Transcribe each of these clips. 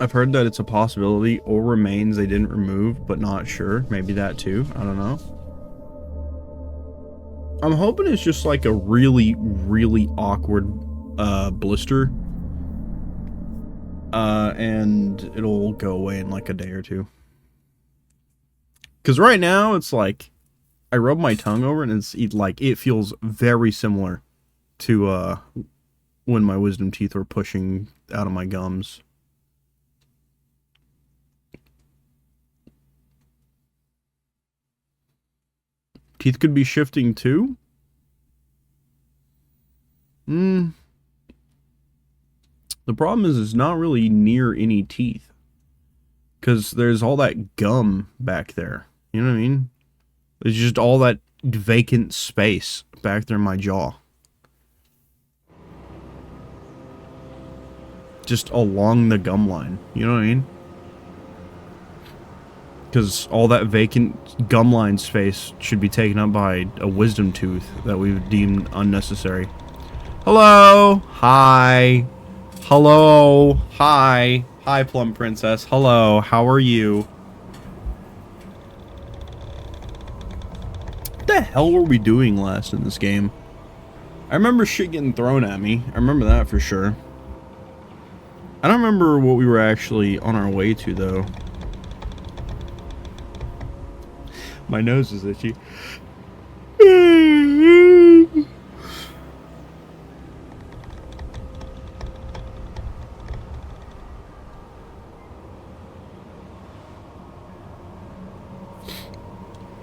I've heard that it's a possibility, or remains they didn't remove, but not sure. Maybe that too. I don't know. I'm hoping it's just like a really, really awkward blister. And it'll go away in like a day or two. Because right now, it's like, I rub my tongue over it, and it feels very similar to when my wisdom teeth were pushing out of my gums. Teeth could be shifting too? The problem is it's not really near any teeth. Because there's all that gum back there. You know what I mean? There's just all that vacant space back there in my jaw. Just along the gum line. You know what I mean? Because all that vacant gum line space should be taken up by a wisdom tooth that we've deemed unnecessary. Hello! Hi! Hello! Hi! Hi, Plum Princess. Hello, how are you? What the hell were we doing last in this game? I remember shit getting thrown at me. I remember that for sure. I don't remember what we were actually on our way to, though. My nose is itchy. I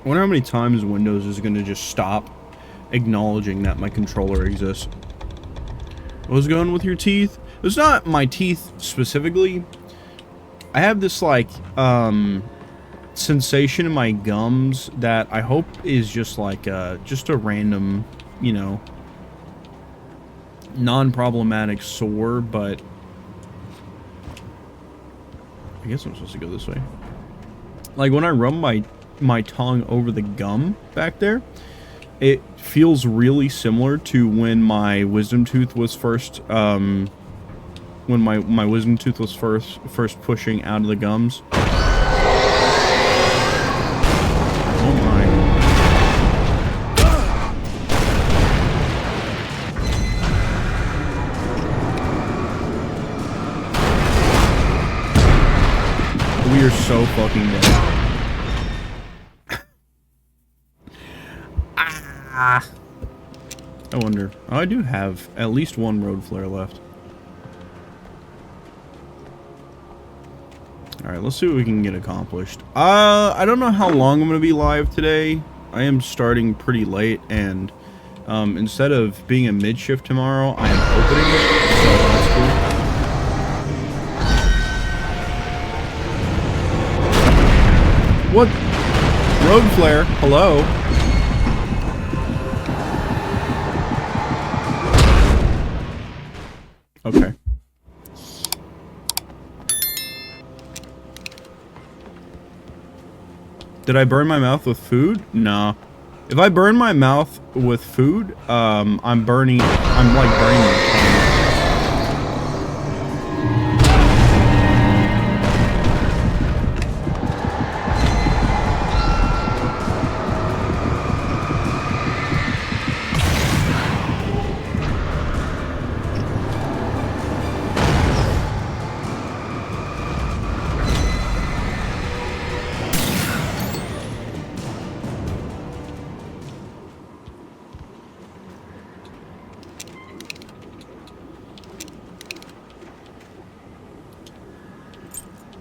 wonder how many times Windows is going to just stop acknowledging that my controller exists. What's going with your teeth? It's not my teeth specifically. I have this, like, sensation in my gums that I hope is just like just a random, you know, non-problematic sore, but I guess I'm supposed to go this way. Like when I rub my tongue over the gum back there, it feels really similar to when my wisdom tooth was first when my wisdom tooth was first pushing out of the gums. We are so fucking dead. I wonder. Oh, I do have at least one road flare left. Alright, let's see what we can get accomplished. I don't know how long I'm going to be live today. I am starting pretty late, and instead of being a mid-shift tomorrow, I am opening it, so that's cool. What? Road flare. Hello? Okay. Did I burn my mouth with food? No. If I burn my mouth with food, I'm like burning my tongue.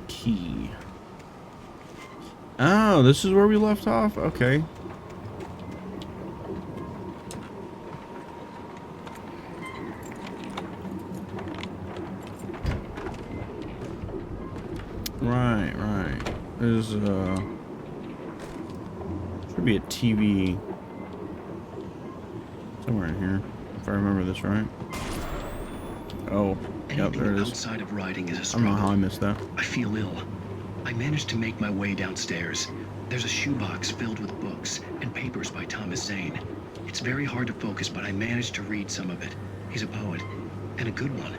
Key. Oh, this is where we left off? Okay. Right. There's should be a TV somewhere in here, if I remember this right. Oh, yep, there it is. Outside of riding is a I don't struggle. know how I missed that. I feel ill. I managed to make my way downstairs. There's a shoebox filled with books and papers by Thomas Zane. It's very hard to focus, but I managed to read some of it. He's a poet, and a good one.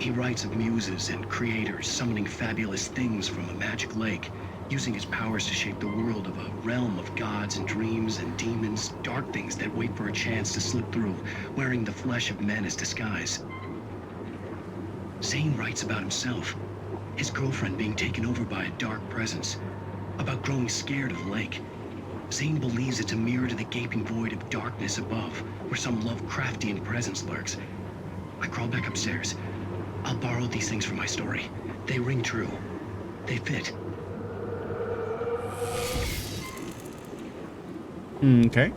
He writes of muses and creators summoning fabulous things from a magic lake, using his powers to shape the world of a realm of gods and dreams and demons, dark things that wait for a chance to slip through, wearing the flesh of men as disguise. Zane writes about himself, his girlfriend being taken over by a dark presence, about growing scared of the lake. Zane believes it's a mirror to the gaping void of darkness above, where some Lovecraftian presence lurks. I crawl back upstairs. I'll borrow these things for my story. They ring true. They fit. Okay.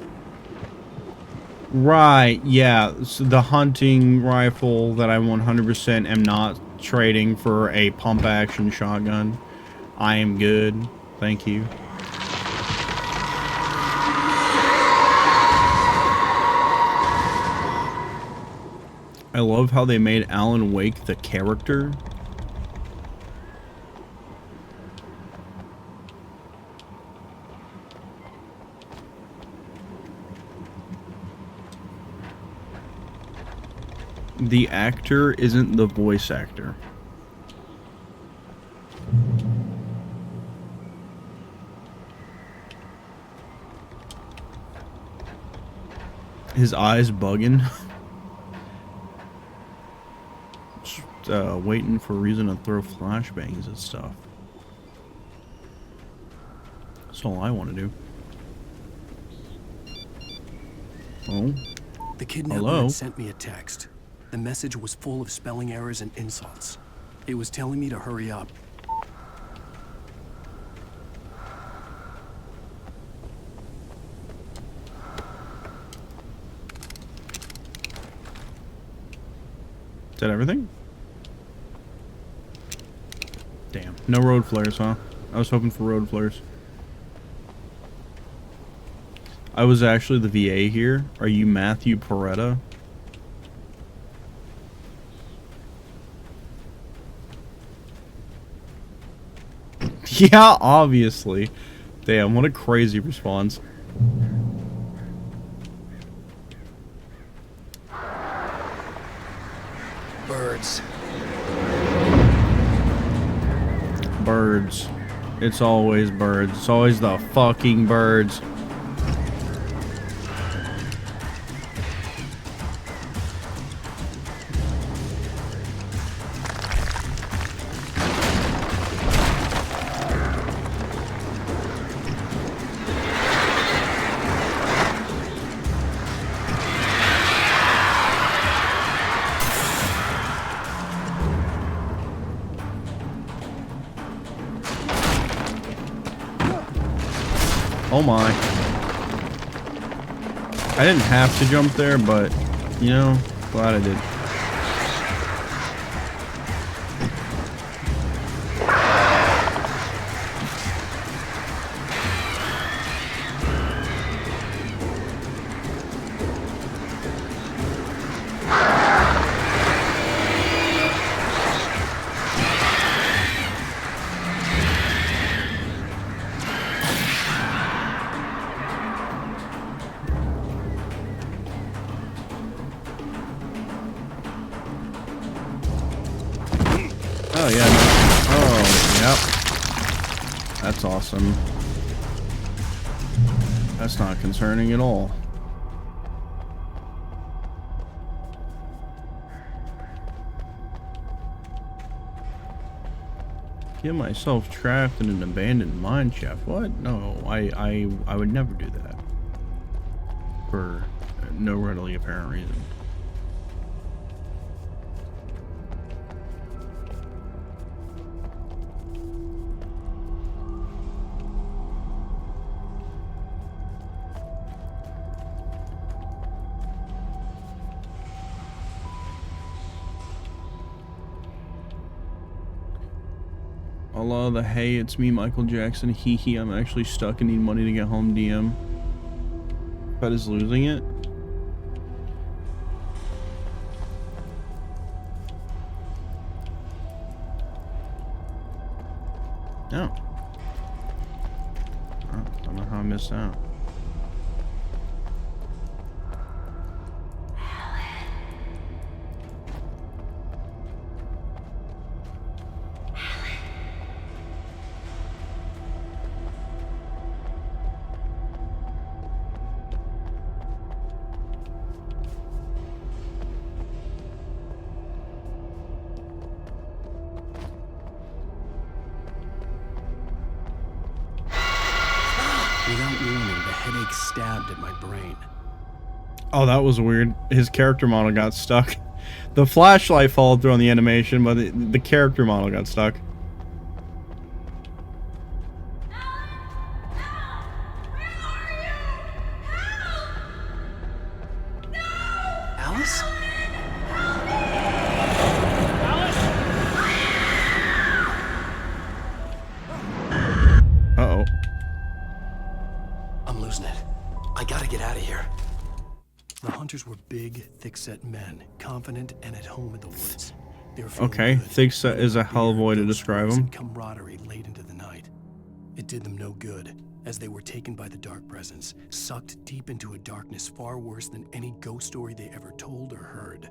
Right, yeah. So the hunting rifle that I 100% am not trading for a pump action shotgun. I am good. Thank you. I love how they made Alan Wake the character. The actor isn't the voice actor. His eyes bugging. Waiting for a reason to throw flashbangs and stuff. That's all I want to do. Oh. The kidnapper had sent me a text. The message was full of spelling errors and insults. It was telling me to hurry up. Is that everything? Damn. No road flares, huh? I was hoping for road flares. I was actually the VA here. Are you Matthew Peretta? Yeah, obviously. Damn, what a crazy response. Birds. Birds. It's always birds. It's always the fucking birds. Oh my. I didn't have to jump there, but, you know, glad I did. Oh, yeah. Oh, yep. That's awesome. That's not concerning at all. Get myself trapped in an abandoned mine shaft. What? No, I would never do that. For no readily apparent reason. Allah, the hey, it's me, Michael Jackson. Hee hee, I'm actually stuck and need money to get home. DM. Bet is losing it. No. Oh, don't know how I missed out. stabbed at my brain. Oh, that was weird. His character model got stuck. The flashlight followed through on the animation, but the character model got stuck. Alice? Uh-oh. I'm losing it. I gotta get out of here. The hunters were big, thick-set men, confident and at home in the woods. They were feeling Okay, good. thick-set is a hell of a way to describe them. Camaraderie late into the night. It did them no good, as they were taken by the dark presence, sucked deep into a darkness far worse than any ghost story they ever told or heard.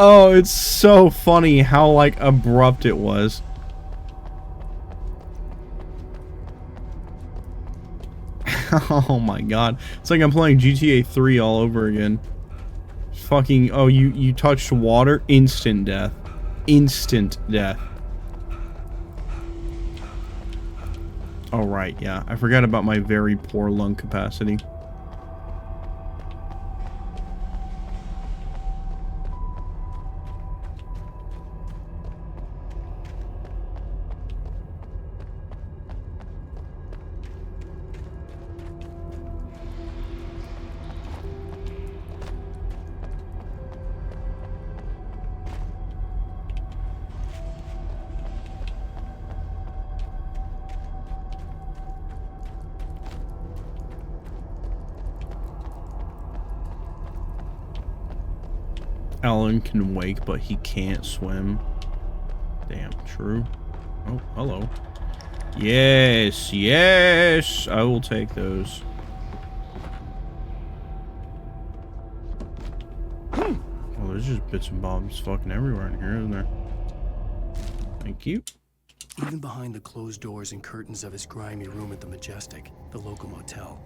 Oh, it's so funny how, like, abrupt it was. Oh my god. It's like I'm playing GTA 3 all over again. Fucking, oh, you touched water? Instant death. Instant death. Oh, right, yeah. I forgot about my very poor lung capacity. Alan can wake, but he can't swim. Damn, true. Oh, hello. Yes, yes! I will take those. Oh, there's just bits and bobs fucking everywhere in here, isn't there? Thank you. Even behind the closed doors and curtains of his grimy room at the Majestic, the local motel,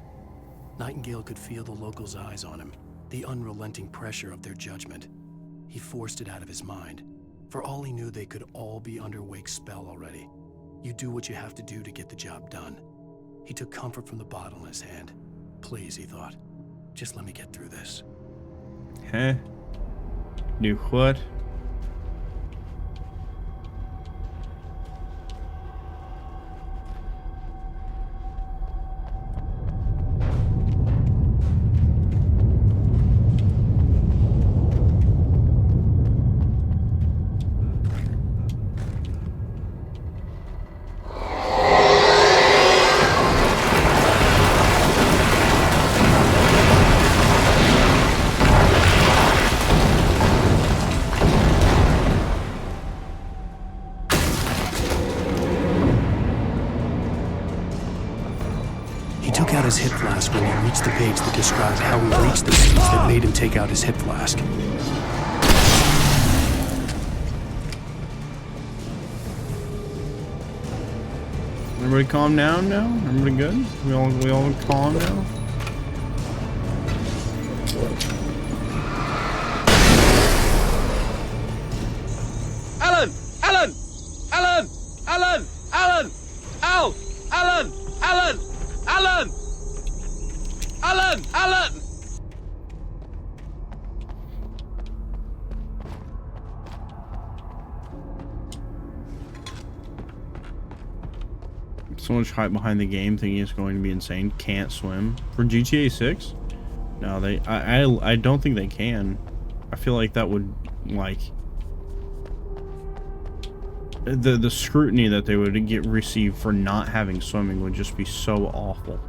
Nightingale could feel the locals' eyes on him, the unrelenting pressure of their judgment. He forced it out of his mind. For all he knew, they could all be under Wake's spell already. You do what you have to do to get the job done. He took comfort from the bottle in his hand. Please, he thought, just let me get through this. Huh? Do what? His hip flask when he reached the page that described how he reached the seeds that made him take out his hip flask. Everybody calm down now? Everybody good? We all calm now? Alan! Alan! Alan! Alan! Alan! Al! Alan! Alan! Alan! Alan! Alan! So much hype behind the game thinking it's going to be insane. Can't swim. For GTA 6? No, I don't think they can. I feel like that would, like, the scrutiny that they would get received for not having swimming would just be so awful.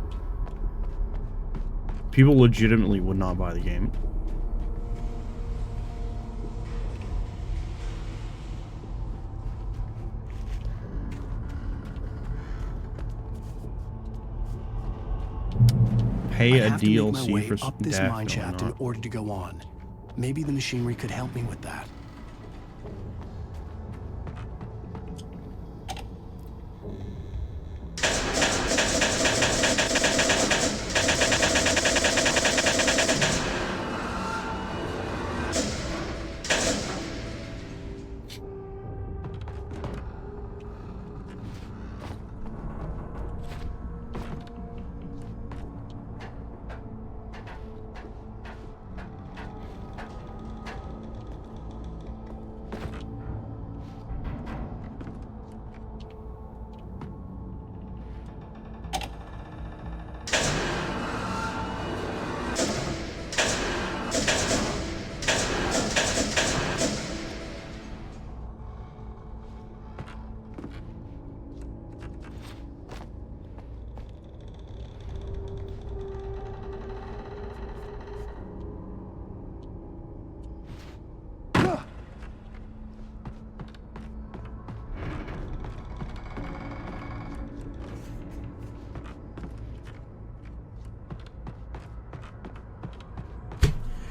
People legitimately would not buy the game. Pay a I have to make my DLC way for up this death, mine no, shaft in not. order to go on. Maybe the machinery could help me with that.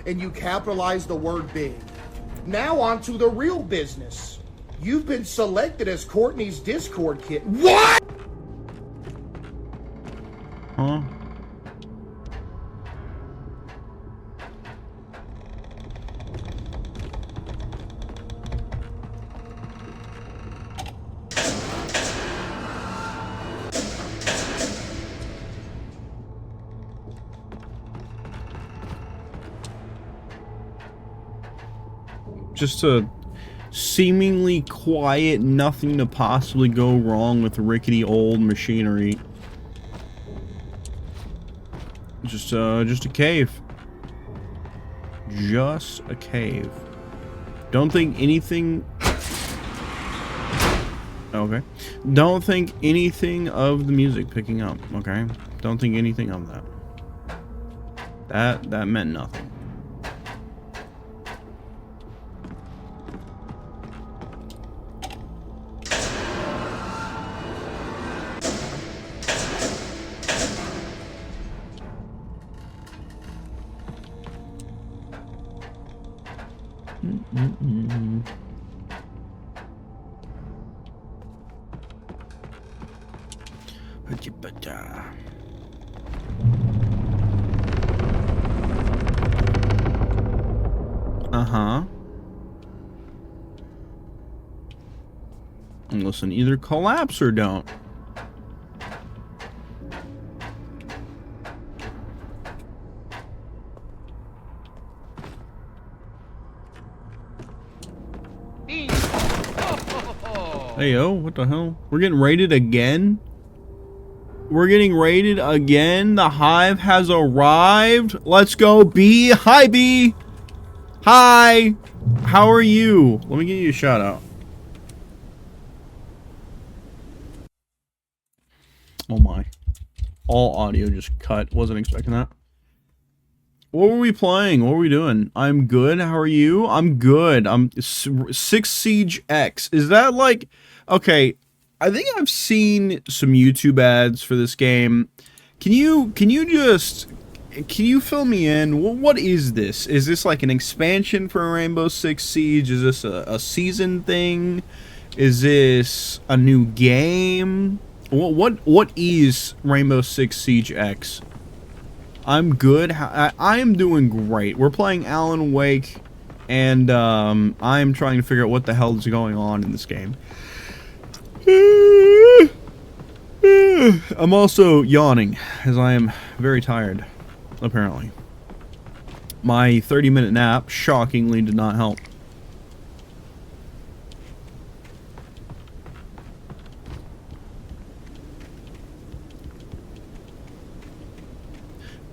And you capitalize the word big. Now on to the real business. You've been selected as Courtney's Discord kit. What? Huh? Just a seemingly quiet, nothing to possibly go wrong with rickety old machinery. Just a cave. Just a cave. Don't think anything... Okay. Don't think anything of the music picking up, okay? Don't think anything of that. That meant nothing. Uh-huh. And listen, either collapse or don't. Hey, yo, what the hell? We're getting raided again? We're getting raided again? The hive has arrived? Let's go, B. Hi, B. Hi. How are you? Let me give you a shout out. Oh my. All audio just cut. Wasn't expecting that. What were we playing? What were we doing? I'm good. How are you? I'm good. I'm 6 Siege X. Is that like... Okay, I think I've seen some YouTube ads for this game. Can you fill me in? What is this? Is this like an expansion for Rainbow Six Siege? Is this a season thing? Is this a new game? What is Rainbow Six Siege X? I'm good. I am doing great. We're playing Alan Wake, and I'm trying to figure out what the hell is going on in this game. I'm also yawning, as I am very tired, apparently. My 30-minute nap, shockingly, did not help.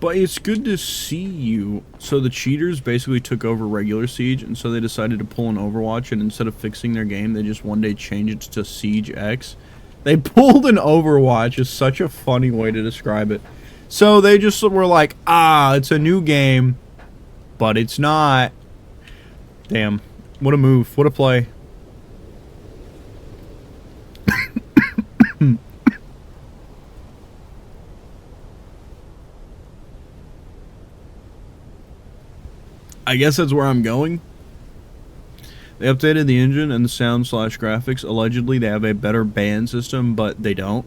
But it's good to see you. So the cheaters basically took over regular Siege, and so they decided to pull an Overwatch, and instead of fixing their game, they just one day changed it to Siege X. They pulled an Overwatch, is such a funny way to describe it. So they just were like, ah, it's a new game, but it's not. Damn. What a move. What a play. I guess that's where I'm going. They updated the engine and the sound/graphics. Allegedly, they have a better ban system, but they don't.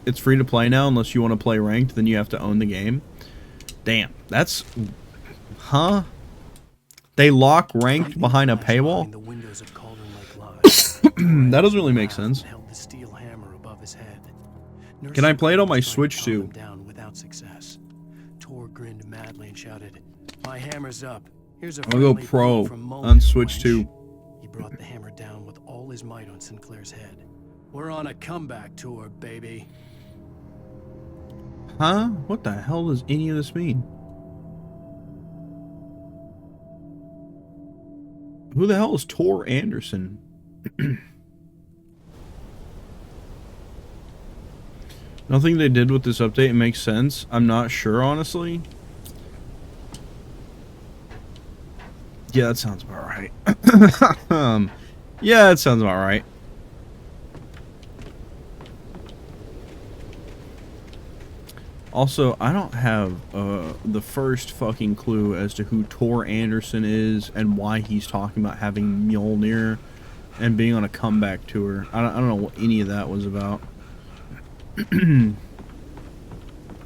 It's free to play now unless you want to play ranked, then you have to own the game. Damn, that's... Huh? They lock ranked behind a paywall? That doesn't really make sense. Can I play it on my Switch too? Tor grinned madly and shouted, "My hammer's up. Here's a I'll go pro on Switch too." He brought the hammer down with all his might on Sinclair's head. We're on a comeback tour, baby. Huh? What the hell does any of this mean? Who the hell is Tor Anderson? Nothing they did with this update makes sense. I'm not sure, honestly. Yeah, that sounds about right. Yeah, that sounds about right. Also, I don't have the first fucking clue as to who Tor Anderson is and why he's talking about having Mjolnir and being on a comeback tour. I don't know what any of that was about.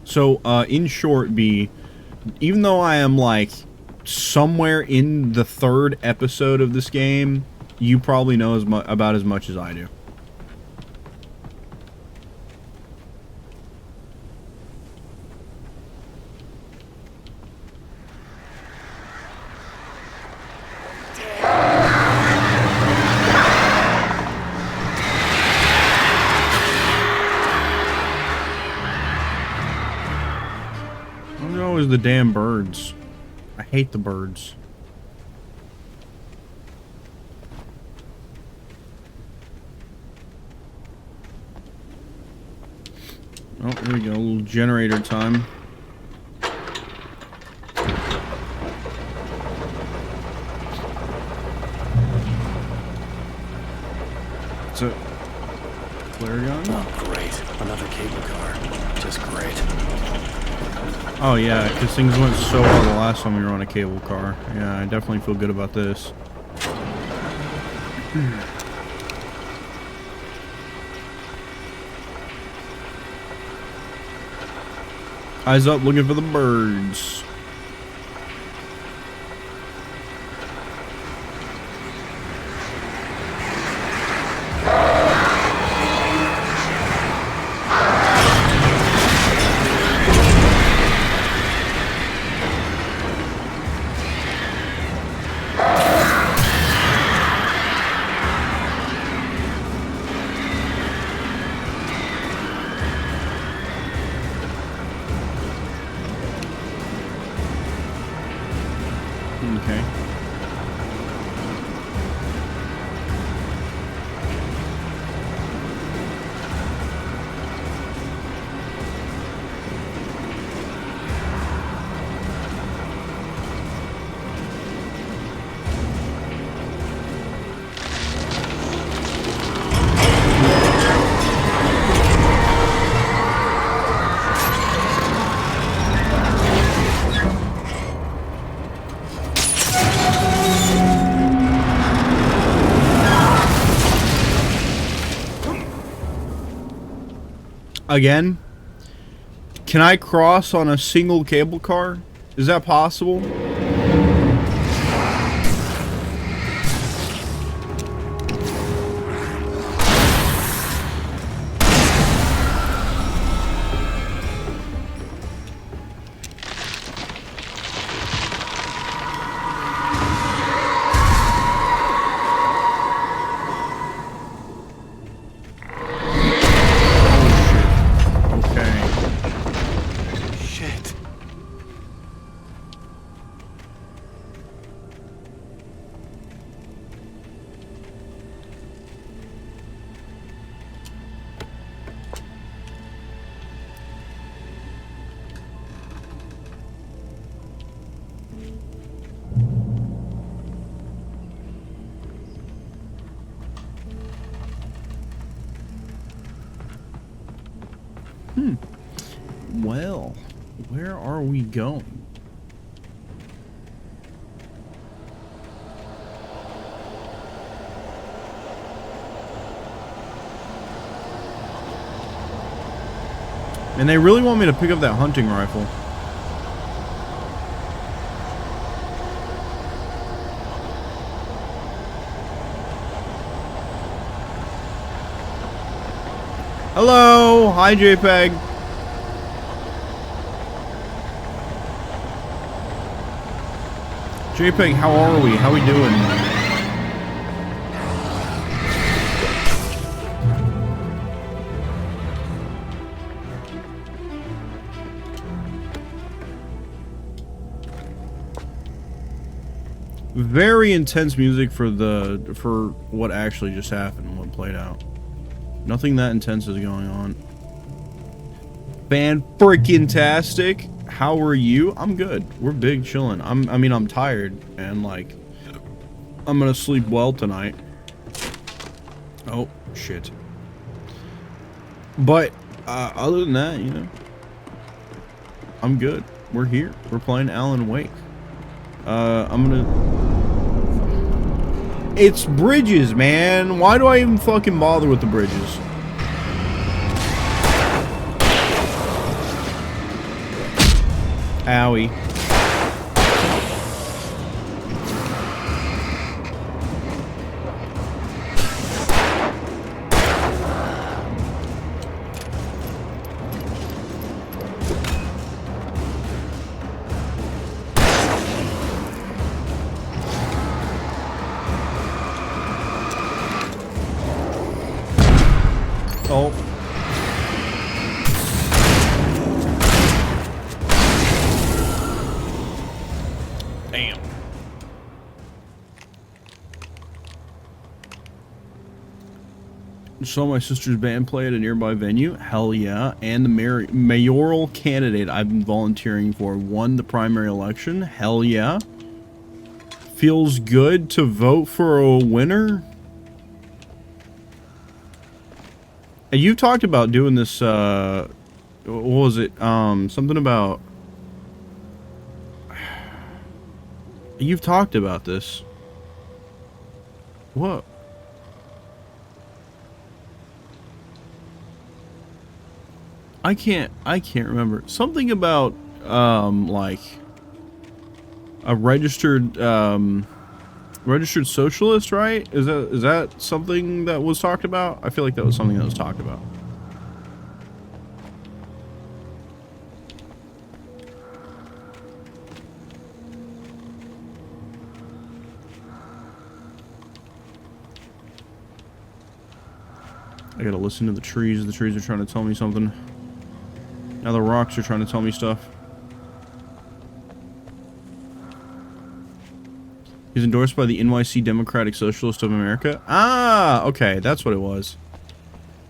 So, in short, B, even though I am like somewhere in the 3rd episode of this game, you probably know about as much as I do. Always the damn birds. I hate the birds. Oh, there we go. A little generator time. So, flare gun? Oh, great. Another cable car. Just great. Oh yeah, because things went so well the last time we were on a cable car. Yeah, I definitely feel good about this. Eyes up, looking for the birds. Okay. Again, can I cross on a single cable car? Is that possible? Well, where are we going? And they really want me to pick up that hunting rifle. Hello! Hi, JPEG. JPEG, how are we? How we doing? Very intense music for what actually just happened and what played out. Nothing that intense is going on. Fan-freaking-tastic. How are you? I'm good. We're big chilling. I'm tired and like I'm gonna sleep well tonight. Oh shit. But other than that, you know, I'm good. We're here. We're playing Alan Wake. It's bridges, man. Why do I even fucking bother with the bridges? Owie. Oh. Damn. Saw my sister's band play at a nearby venue. Hell yeah. And the mayoral candidate I've been volunteering for won the primary election. Hell yeah. Feels good to vote for a winner. And you talked about doing this, what was it? Something about... You've talked about this. What? I can't remember. Something about, like... a registered socialist, right? Is that something that was talked about? I feel like that was something that was talked about. I gotta listen to the trees. The trees are trying to tell me something. Now the rocks are trying to tell me stuff. He's endorsed by the NYC Democratic Socialist of America. Ah, okay, that's what it was.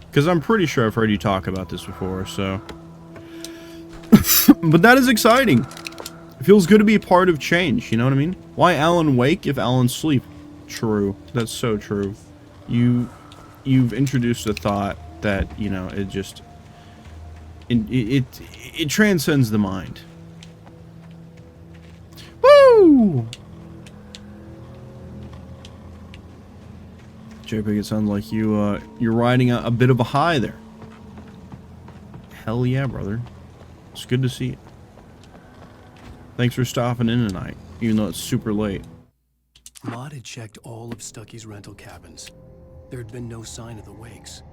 Because I'm pretty sure I've heard you talk about this before, so... But that is exciting. It feels good to be a part of change, you know what I mean? Why Alan Wake if Alan sleep? True. That's so true. You've introduced a thought that, you know, it just... It transcends the mind. Woo! JPEG, it sounds like you're riding a bit of a high there. Hell yeah, brother. It's good to see you. Thanks for stopping in tonight, even though it's super late. Maud had checked all of Stucky's rental cabins. There had been no sign of the Wakes.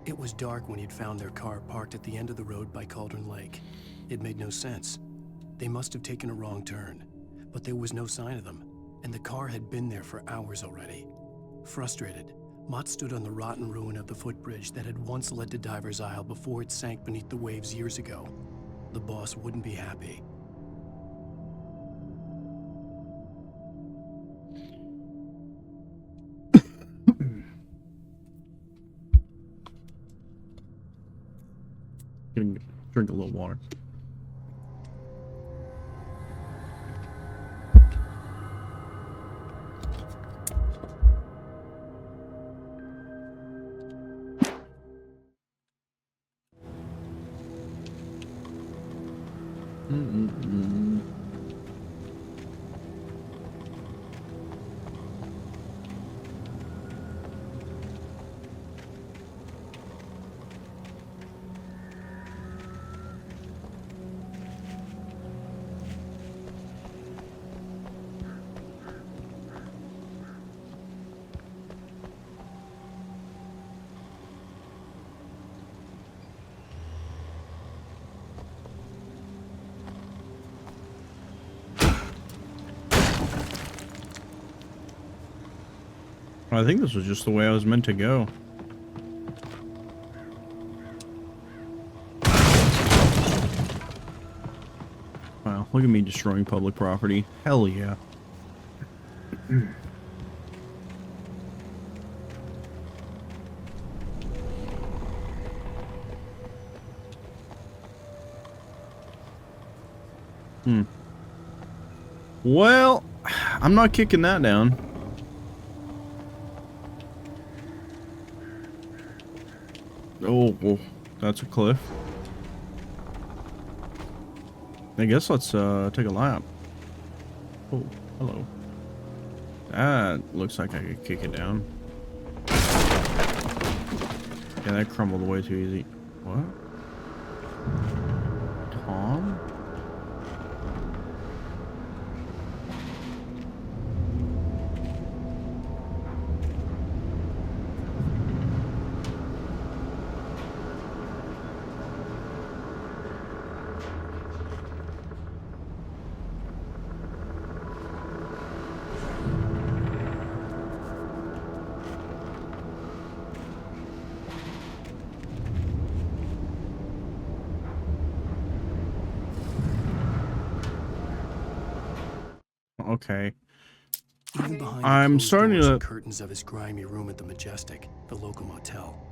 It was dark when he'd found their car parked at the end of the road by Cauldron Lake. It made no sense. They must have taken a wrong turn, but there was no sign of them, and the car had been there for hours already. Frustrated, Mott stood on the rotten ruin of the footbridge that had once led to Diver's Isle before it sank beneath the waves years ago. The boss wouldn't be happy. Gonna drink a little water. I think this was just the way I was meant to go. Wow, look at me destroying public property. Hell yeah. Well, I'm not kicking that down. Oh, well, that's a cliff. I guess let's take a lap. Oh, hello. That looks like I could kick it down. Yeah, that crumbled way too easy. What? Tom? Okay. Even behind I'm the closed starting doors to- and curtains of his grimy room at the Majestic, the local motel,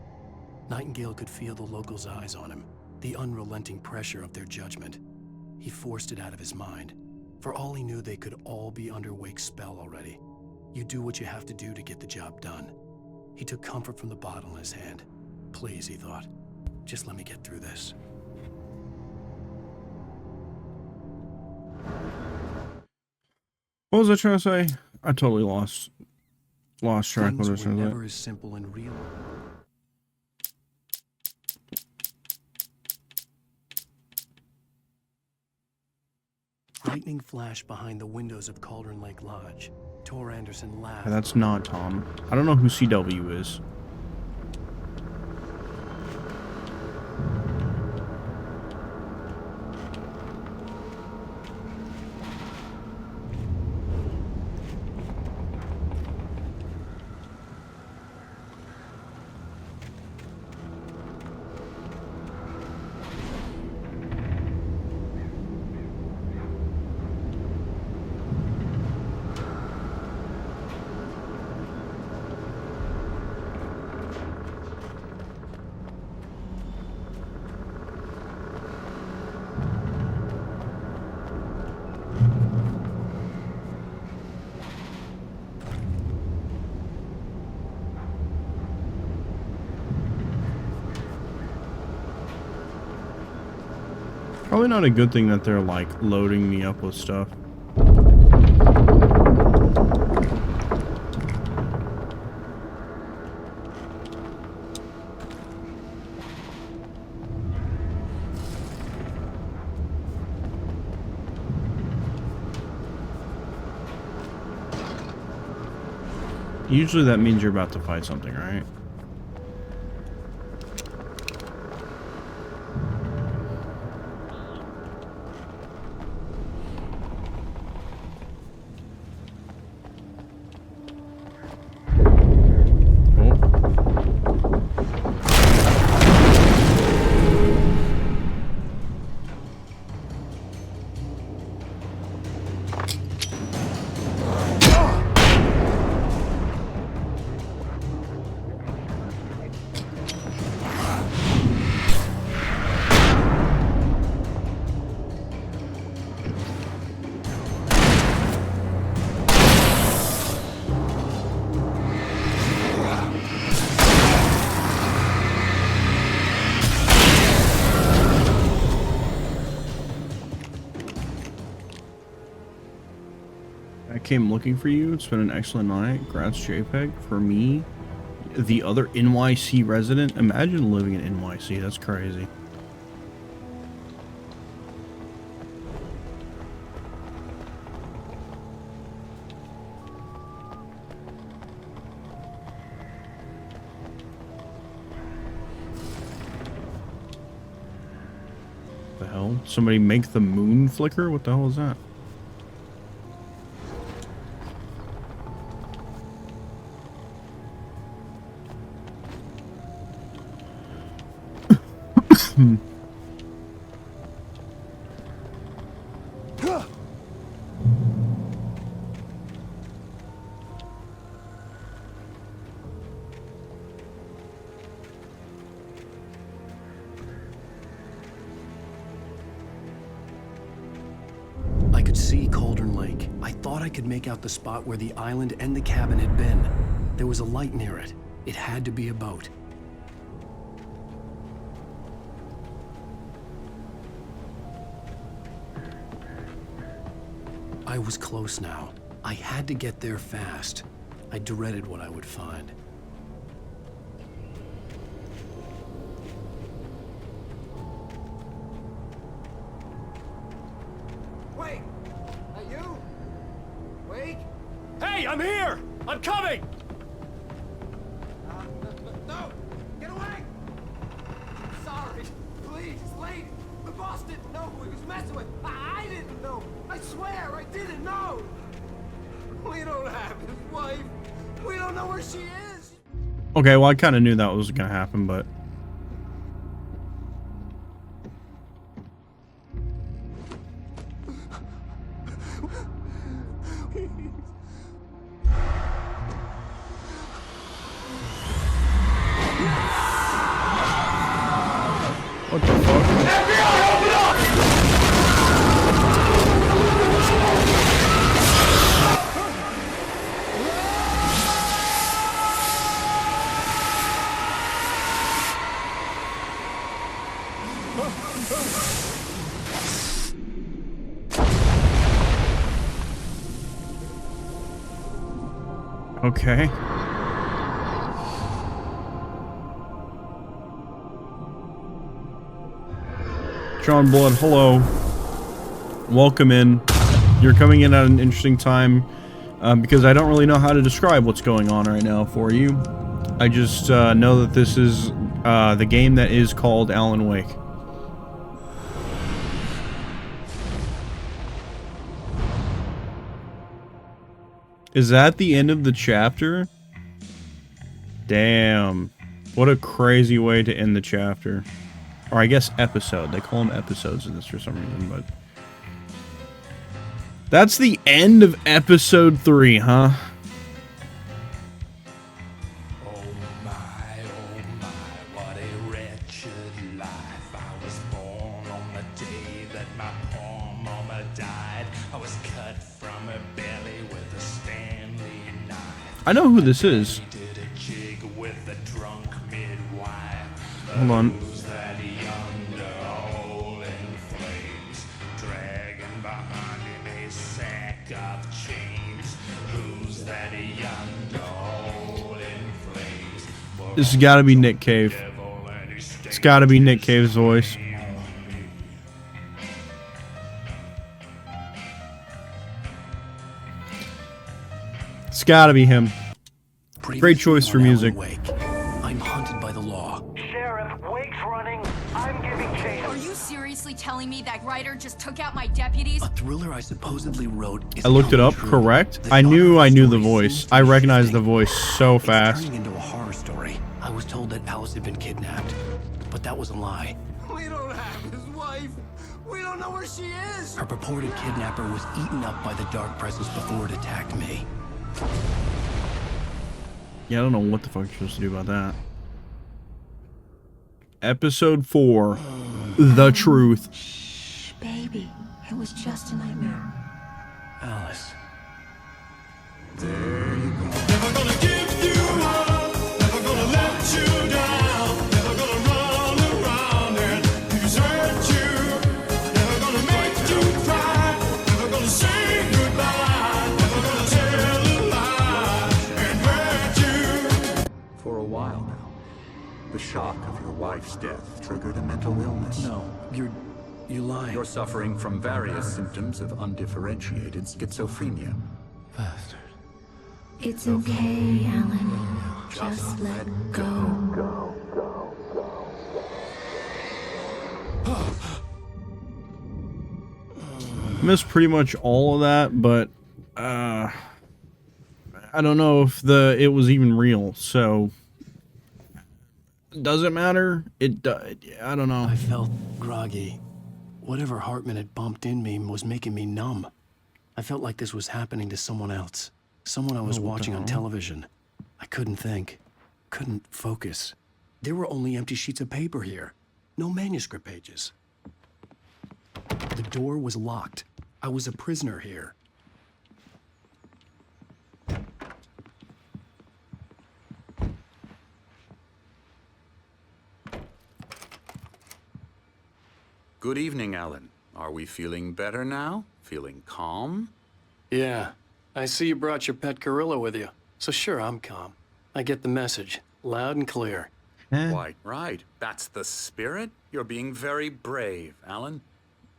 Nightingale could feel the locals' eyes on him, the unrelenting pressure of their judgment. He forced it out of his mind. For all he knew, they could all be under Wake's spell already. You do what you have to do to get the job done. He took comfort from the bottle in his hand. Please, he thought, just let me get through this. What was I trying to say? I totally lost track of what I was Things were trying to say. never as simple and real. Lightning flashed behind the windows of Cauldron Lake Lodge. Tor Anderson laughed. That's not Tom. I don't know who CW is. Probably not a good thing that they're like loading me up with stuff. Usually that means you're about to fight something, right? came looking for you. It's been an excellent night. Grats, JPEG. For me, the other NYC resident. Imagine living in NYC. That's crazy. The hell? Somebody make the moon flicker? What the hell is that? I could see Cauldron Lake. I thought I could make out the spot where the island and the cabin had been. There was a light near it. It had to be a boat. I was close now. I had to get there fast. I dreaded what I would find. Wait! Are you? Wait! Hey, I'm here! I'm coming! No! Get away! Sorry. Please, late. The boss didn't know who he was messing with. I didn't know. I swear, I didn't know. We don't have his wife. We don't know where she is. Okay, well, I kind of knew that was gonna happen, but... What the fuck? FBI, open up! Okay. John Blood, hello. Welcome in. You're coming in at an interesting time because I don't really know how to describe what's going on right now for you. I just know that this is the game that is called Alan Wake. Is that the end of the chapter? Damn. What a crazy way to end the chapter. Or I guess episode. They call them episodes in this for some reason, but... That's the end of episode 3, huh? Oh my, what a wretched life. I was born on the day that my poor mama died. I was cut from her belly with a Stanley knife. I know who this is. He did a jig with the drunk midwife. Hold on. Who's that yonder hole in flames? Dragging behind him a sack of chains. Who's that yonder hole in flames? This has got to be Nick Cave. It's got to be Nick Cave's voice. It's got to be him. Great choice for music. Wake. I'm hunted by the law. Sheriff, Wake's running. I'm giving chase. Are you seriously telling me that writer just took out my deputies? A thriller I supposedly wrote is I looked it up, true. correct? The I knew genre the story voice. seems I recognized the interesting. voice so It's fast. turning into a horror story. I was told that Alice had been kidnapped, but that was a lie. We don't have his wife. We don't know where she is. Her purported kidnapper was eaten up by the dark presence before it attacked me. Yeah, I don't know what the fuck you're supposed to do about that. Episode 4. The Truth. Shh, baby. It was just a nightmare. Alice. Never gonna give you up, never gonna let you down, never gonna run around and desert you, never gonna make you cry, never gonna say goodbye, never gonna while now. The shock of your wife's death triggered a mental illness. No, you're lying. You're suffering from various symptoms of undifferentiated schizophrenia. Bastard. It's okay, Alan. Just let go. Missed pretty much all of that, but I don't know if it was even real, so does it matter? I don't know. I felt groggy. Whatever Hartman had bumped in me was making me numb. I felt like this was happening to someone else. Someone I was watching on television. I couldn't think. Couldn't focus. There were only empty sheets of paper here. No manuscript pages. The door was locked. I was a prisoner here. Good evening, Alan. Are we feeling better now? Feeling calm? Yeah. I see you brought your pet gorilla with you. So sure, I'm calm. I get the message. Loud and clear. Quite right. That's the spirit. You're being very brave, Alan.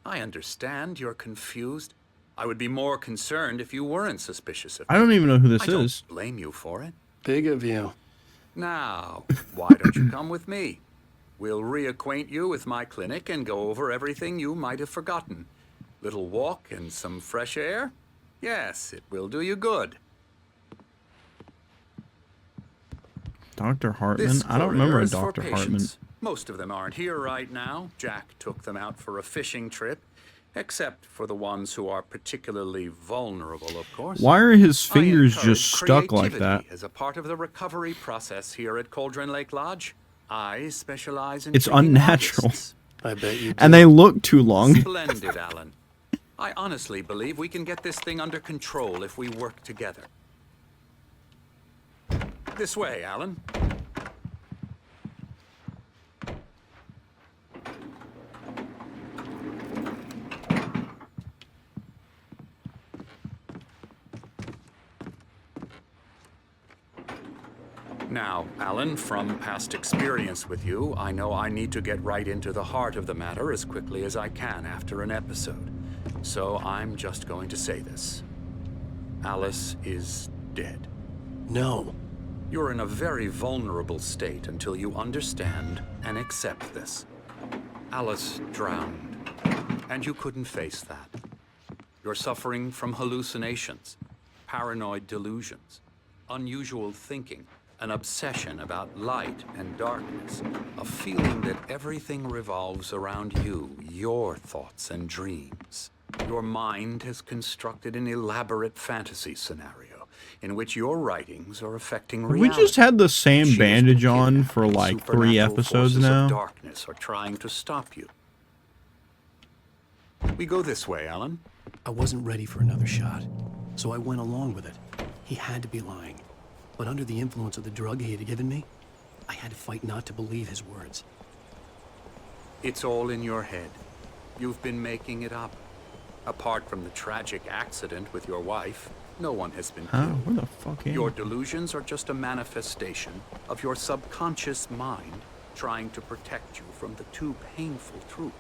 I understand you're confused. I would be more concerned if you weren't suspicious of me. I don't even know who this I is. don't blame you for it. Big of you. Now, why don't you come with me? We'll reacquaint you with my clinic and go over everything you might have forgotten. Little walk and some fresh air? Yes, it will do you good. Dr. Hartman? This I don't remember a corridor is for Dr. Hartman. patients. Most of them aren't here right now. Jack took them out for a fishing trip, except for the ones who are particularly vulnerable, of course. Why are his fingers I just encourage stuck like that? creativity as a part of the recovery process here at Cauldron Lake Lodge. I specialize in It's treating unnatural. artists. I bet you do. And they look too long. Splendid, Alan. I honestly believe we can get this thing under control if we work together. This way, Alan. Now, Alan, from past experience with you, I know I need to get right into the heart of the matter as quickly as I can after an episode. So I'm just going to say this. Alice is dead. No. You're in a very vulnerable state until you understand and accept this. Alice drowned, and you couldn't face that. You're suffering from hallucinations, paranoid delusions, unusual thinking, an obsession about light and darkness, a feeling that everything revolves around you, your thoughts and dreams. Your mind has constructed an elaborate fantasy scenario in which your writings are affecting reality. We just had the same She has bandage been on kidnapped. for like 3 Supernatural episodes forces now. of darkness are trying to stop you. We go this way, Alan. I wasn't ready for another shot, so I went along with it. He had to be lying. But under the influence of the drug he had given me, I had to fight not to believe his words. It's all in your head. You've been making it up. Apart from the tragic accident with your wife, no one has been Huh? killed. Where the fuck am Your I? delusions are just a manifestation of your subconscious mind trying to protect you from the too painful truth.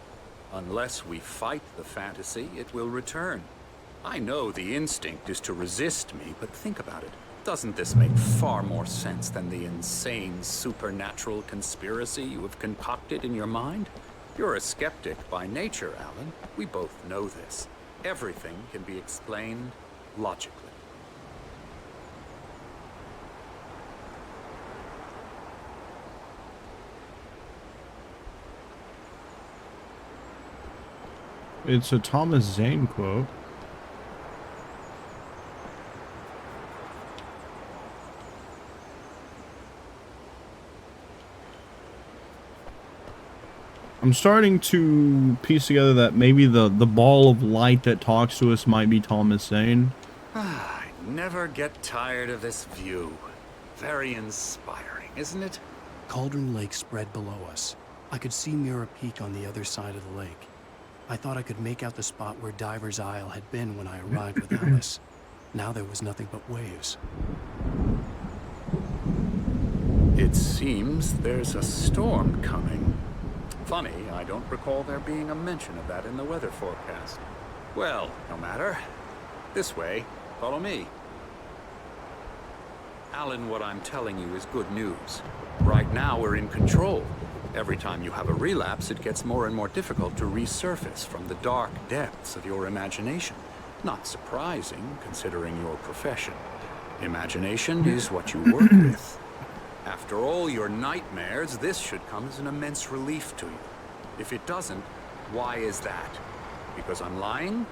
Unless we fight the fantasy, it will return. I know the instinct is to resist me, but think about it. Doesn't this make far more sense than the insane supernatural conspiracy you have concocted in your mind? You're a skeptic by nature, Alan. We both know this. Everything can be explained logically. It's a Thomas Zane quote. I'm starting to piece together that maybe the ball of light that talks to us might be Thomas Zane. I never get tired of this view. Very inspiring, isn't it? Cauldron Lake spread below us. I could see Mirror Peak on the other side of the lake. I thought I could make out the spot where Diver's Isle had been when I arrived with Alice. Now there was nothing but waves. It seems there's a storm coming. Funny, I don't recall there being a mention of that in the weather forecast. Well, no matter. This way. Follow me. Alan, what I'm telling you is good news. Right now, we're in control. Every time you have a relapse, it gets more and more difficult to resurface from the dark depths of your imagination. Not surprising, considering your profession. Imagination is what you work with. After all your nightmares, this should come as an immense relief to you. If it doesn't, why is that? Because I'm lying?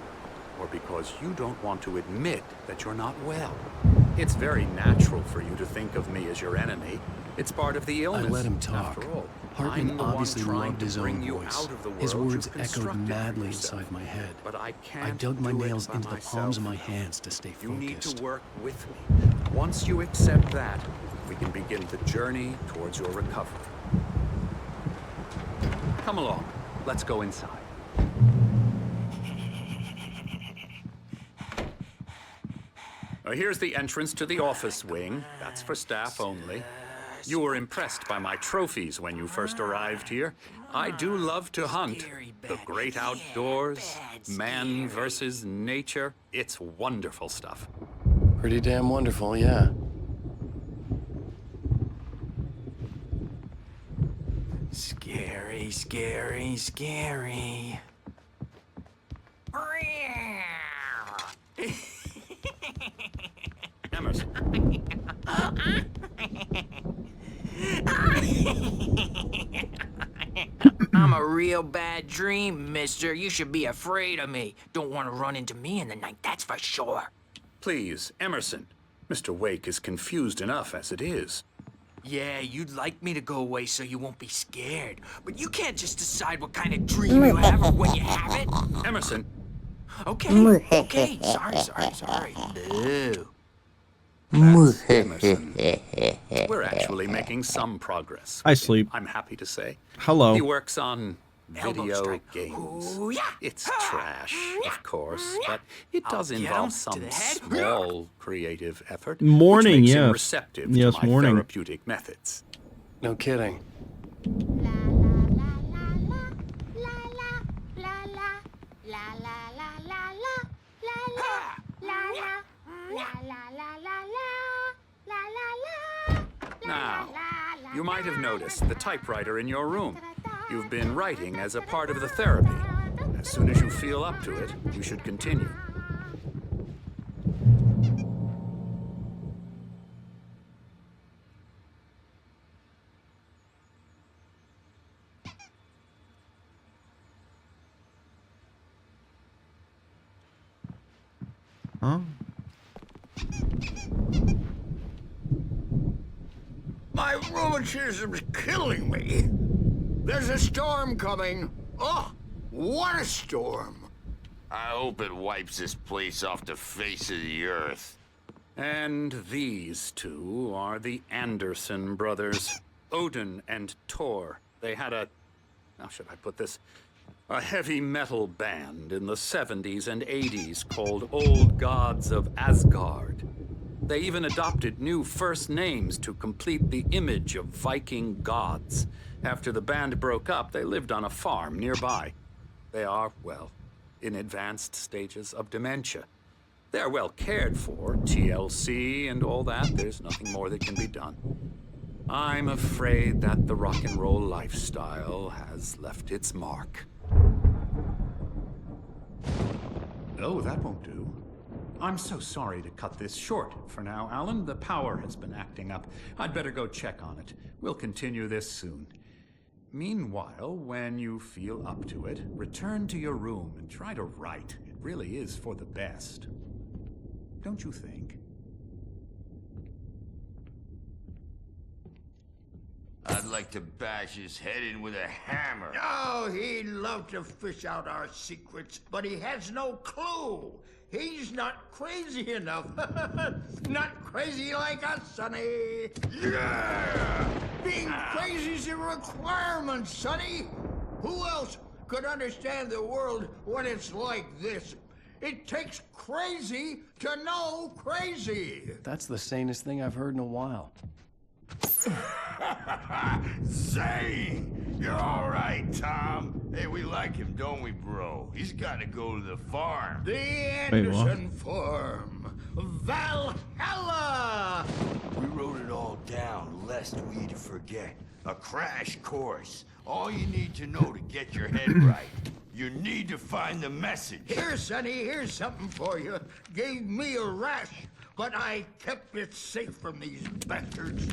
Or because you don't want to admit that you're not well? It's very natural for you to think of me as your enemy. It's part of the illness. I let him talk. After all, Hartman obviously loved his own you voice. out of the His world words you've echoed constructed madly for yourself. inside my head. But I I can't dug my do it nails by into the palms of myself. my hands to stay You need focused. to work with me. Once you accept that, we can begin the journey towards your recovery. Come along. Let's go inside. Here's the entrance to the office wing. That's for staff only. You were impressed by my trophies when you first arrived here. I do love to hunt. The great outdoors, man versus nature. It's wonderful stuff. Pretty damn wonderful, yeah. Scary, scary, scary. Emerson. I'm a real bad dream, mister. You should be afraid of me. Don't want to run into me in the night, that's for sure. Please, Emerson. Mr. Wake is confused enough as it is. Yeah, you'd like me to go away so you won't be scared. But you can't just decide what kind of dream you have or when you have it. Emerson. Okay, okay. Sorry. Boo. That's Emerson. We're actually making some progress. I sleep. I'm happy to say. Hello. He works on Elbow video strike. games. Ooh, yeah. It's trash, of course, but it I'll does get 'em involve to some the head. small creative effort, Morning, which makes him yes. receptive Yes, to my morning. therapeutic methods. No kidding. Now, you might have noticed the typewriter in your room. You've been writing as a part of the therapy. As soon as you feel up to it, you should continue. Huh? My rheumatism's killing me. There's a storm coming. Oh, what a storm. I hope it wipes this place off the face of the earth. And these two are the Anderson brothers, Odin and Thor. They had a, how should I put this? A heavy metal band in the 70s and 80s called Old Gods of Asgard. They even adopted new first names to complete the image of Viking gods. After the band broke up, they lived on a farm nearby. They are, well, in advanced stages of dementia. They're well cared for, TLC and all that. There's nothing more that can be done. I'm afraid that the rock and roll lifestyle has left its mark. Oh, that won't do. I'm so sorry to cut this short for now, Alan. The power has been acting up. I'd better go check on it. We'll continue this soon. Meanwhile, when you feel up to it, return to your room and try to write. It really is for the best. Don't you think? I'd like to bash his head in with a hammer. Oh, he'd love to fish out our secrets, but he has no clue. He's not crazy enough. Not crazy like us, Sonny. Yeah! Being crazy's a requirement, Sonny. Who else could understand the world when it's like this? It takes crazy to know crazy. That's the sanest thing I've heard in a while. Zane! You're all right, Tom. Hey, we like him, don't we, bro? He's got to go to the farm. The Anderson Farm. Valhalla! We wrote it all down, lest we forget. A crash course. All you need to know to get your head right. You need to find the message. Here, Sonny, here's something for you. Gave me a rash, but I kept it safe from these bastards.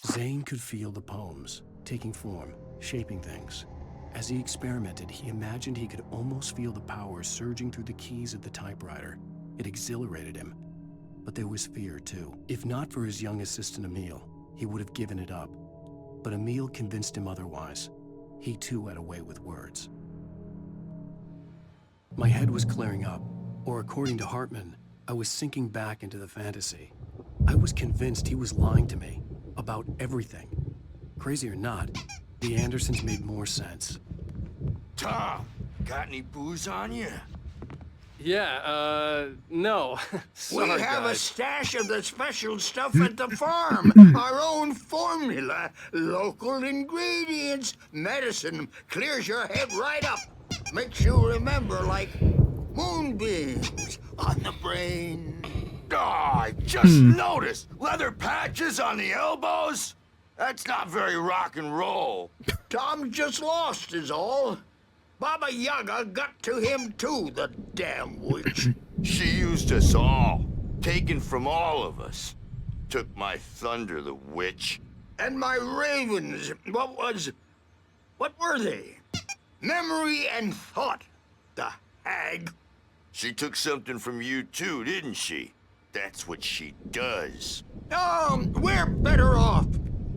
Zane could feel the poems, taking form, shaping things. As he experimented, he imagined he could almost feel the power surging through the keys of the typewriter. It exhilarated him. But there was fear, too. If not for his young assistant, Emil, he would have given it up. But Emil convinced him otherwise. He, too, had a way with words. My head was clearing up, or according to Hartman, I was sinking back into the fantasy. I was convinced he was lying to me. About everything. Crazy or not, the Andersons made more sense. Tom, got any booze on you? Yeah, no. Sorry, We have a guys. stash of the special stuff at the farm. Our own formula. Local ingredients. Medicine clears your head right up. Makes you remember like moonbeams on the brain. Oh, I just noticed. Leather patches on the elbows? That's not very rock and roll. Tom just lost is all. Baba Yaga got to him too, the damn witch. She used us all. Taken from all of us. Took my thunder, the witch. And my ravens, what were they? Memory and thought, the hag. She took something from you too, didn't she? That's what she does. We're better off.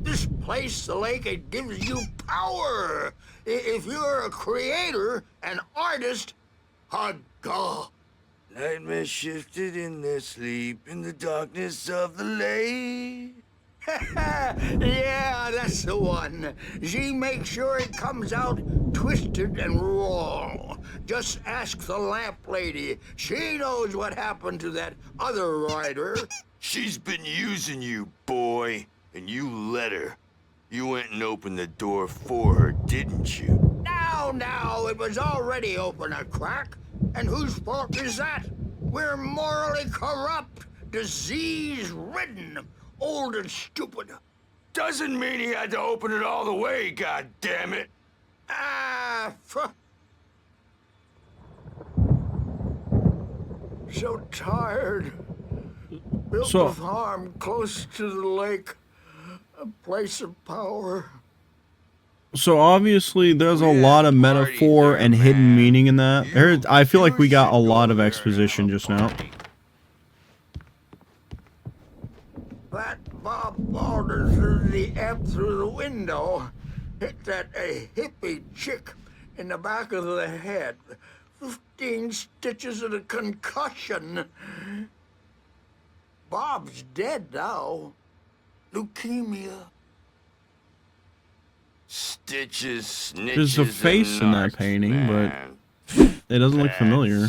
This place, the lake, it gives you power. If you're a creator, an artist, God. Nightmare shifted in their sleep in the darkness of the lake. Yeah, that's the one. She makes sure it comes out twisted and raw. Just ask the lamp lady. She knows what happened to that other rider. She's been using you, boy, and you let her. You went and opened the door for her, didn't you? Now, it was already open a crack. And whose fault is that? We're morally corrupt, disease-ridden, old and stupid. Doesn't mean he had to open it all the way, goddammit. So tired. Built a farm close to the lake. A place of power. So obviously there's a lot of metaphor and hidden meaning in that. I feel like we got a lot of exposition just now. That Bob Balder threw the amp through the window. Hit that hippie chick in the back of the head. 15 stitches and a concussion. Bob's dead now. Leukemia. Stitches, snitches, There's a face in that painting, but it doesn't look familiar.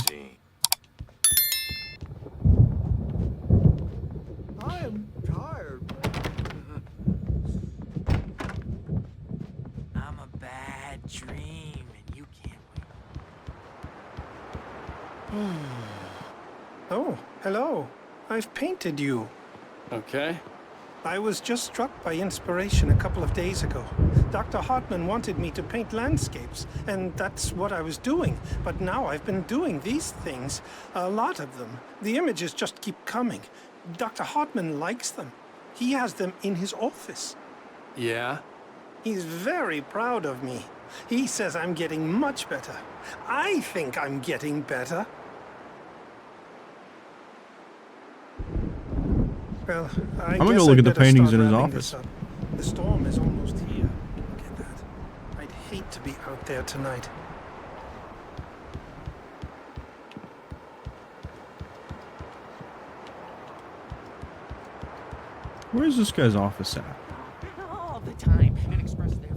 I am tired. I'm a bad dream, and you can't wait. Oh, hello. I've painted you. Okay. I was just struck by inspiration a couple of days ago. Dr. Hartman wanted me to paint landscapes, and that's what I was doing. But now I've been doing these things, a lot of them. The images just keep coming. Dr. Hartman likes them. He has them in his office. Yeah? He's very proud of me. He says I'm getting much better. I think I'm getting better. Well, I'm gonna go look at the paintings in his office. The storm is almost here. Look at that. I'd hate to be out there tonight. Where's this guy's office at? All the time. And express their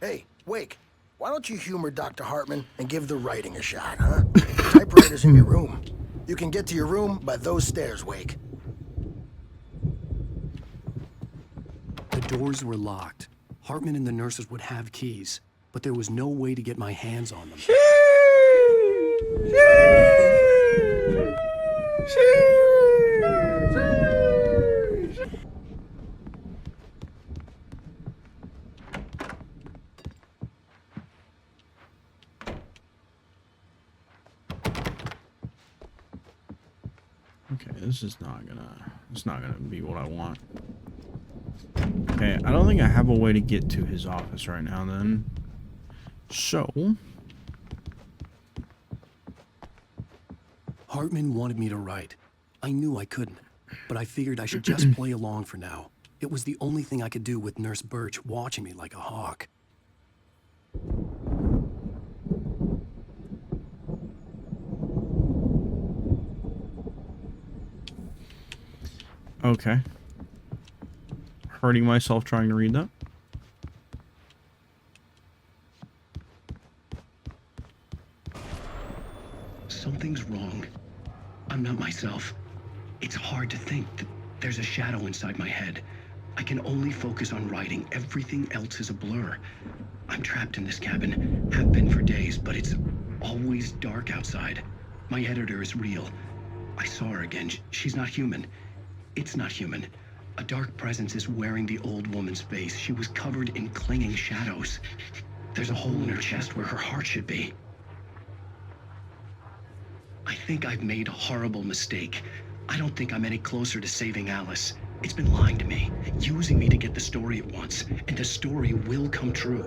Hey, Wake, why don't you humor Dr. Hartman and give the writing a shot, huh? Typewriter's in your room. You can get to your room by those stairs, Wake. The doors were locked. Hartman and the nurses would have keys, but there was no way to get my hands on them. Okay, this is not gonna be what I want. Okay, I don't think I have a way to get to his office right now then. So Hartman wanted me to write. I knew I couldn't, but I figured I should just play along for now. It was the only thing I could do with Nurse Birch watching me like a hawk. okay. Hurting myself trying to read that. Something's wrong. I'm not myself. It's hard to think that there's a shadow inside my head. I can only focus on writing. Everything else is a blur. I'm trapped in this cabin, have been for days, but it's always dark outside. My editor is real. I saw her again. She's not human. It's not human. A dark presence is wearing the old woman's face. She was covered in clinging shadows. There's a hole in her chest where her heart should be. I think I've made a horrible mistake. I don't think I'm any closer to saving Alice. It's been lying to me, using me to get the story it wants, and the story will come true.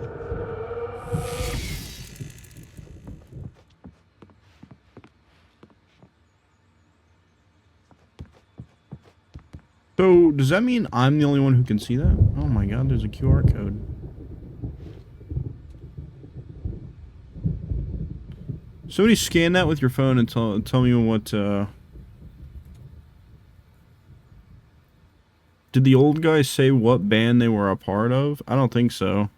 So, does that mean I'm the only one who can see that? Oh my god, there's a QR code. Somebody scan that with your phone and tell me what, Did the old guys say what band they were a part of? I don't think so.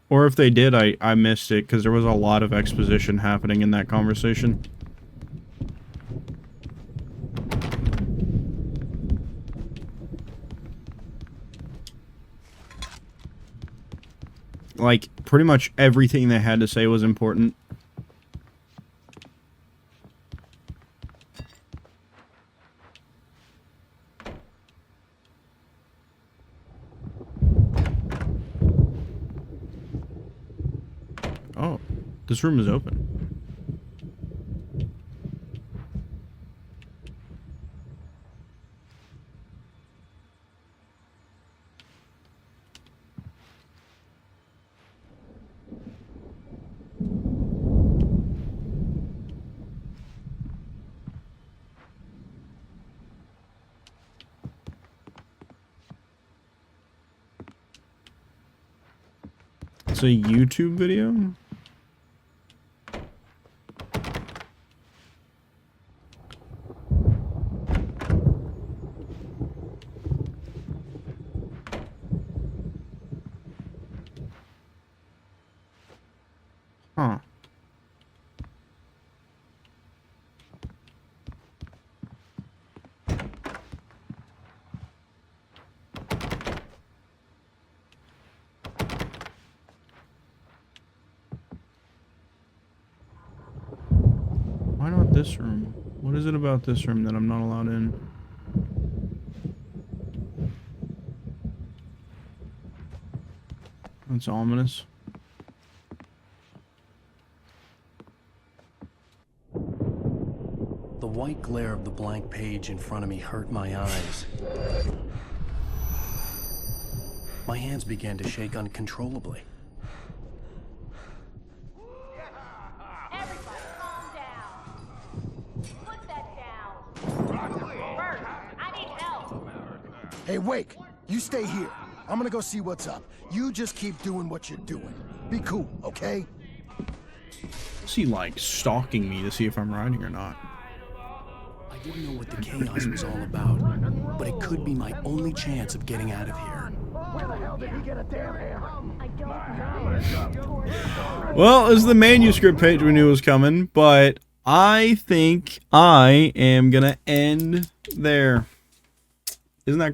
Or if they did, I missed it, because there was a lot of exposition happening in that conversation. Like, pretty much everything they had to say was important. Oh, this room is open. It's a YouTube video? Huh. Why not this room? What is it about this room that I'm not allowed in? That's ominous. The white glare of the blank page in front of me hurt my eyes. My hands began to shake uncontrollably. Everybody calm down. Put that down. Bert, I need help. Hey, Wake, you stay here. I'm gonna go see what's up. You just keep doing what you're doing. Be cool, okay? Is he, like, stalking me to see if I'm riding or not? I didn't know what the chaos was all about, but it could be my only chance of getting out of here. Where the hell did he get a damn hammer? I don't know. Well, this is the manuscript page we knew was coming, but I think I am gonna end there. Isn't that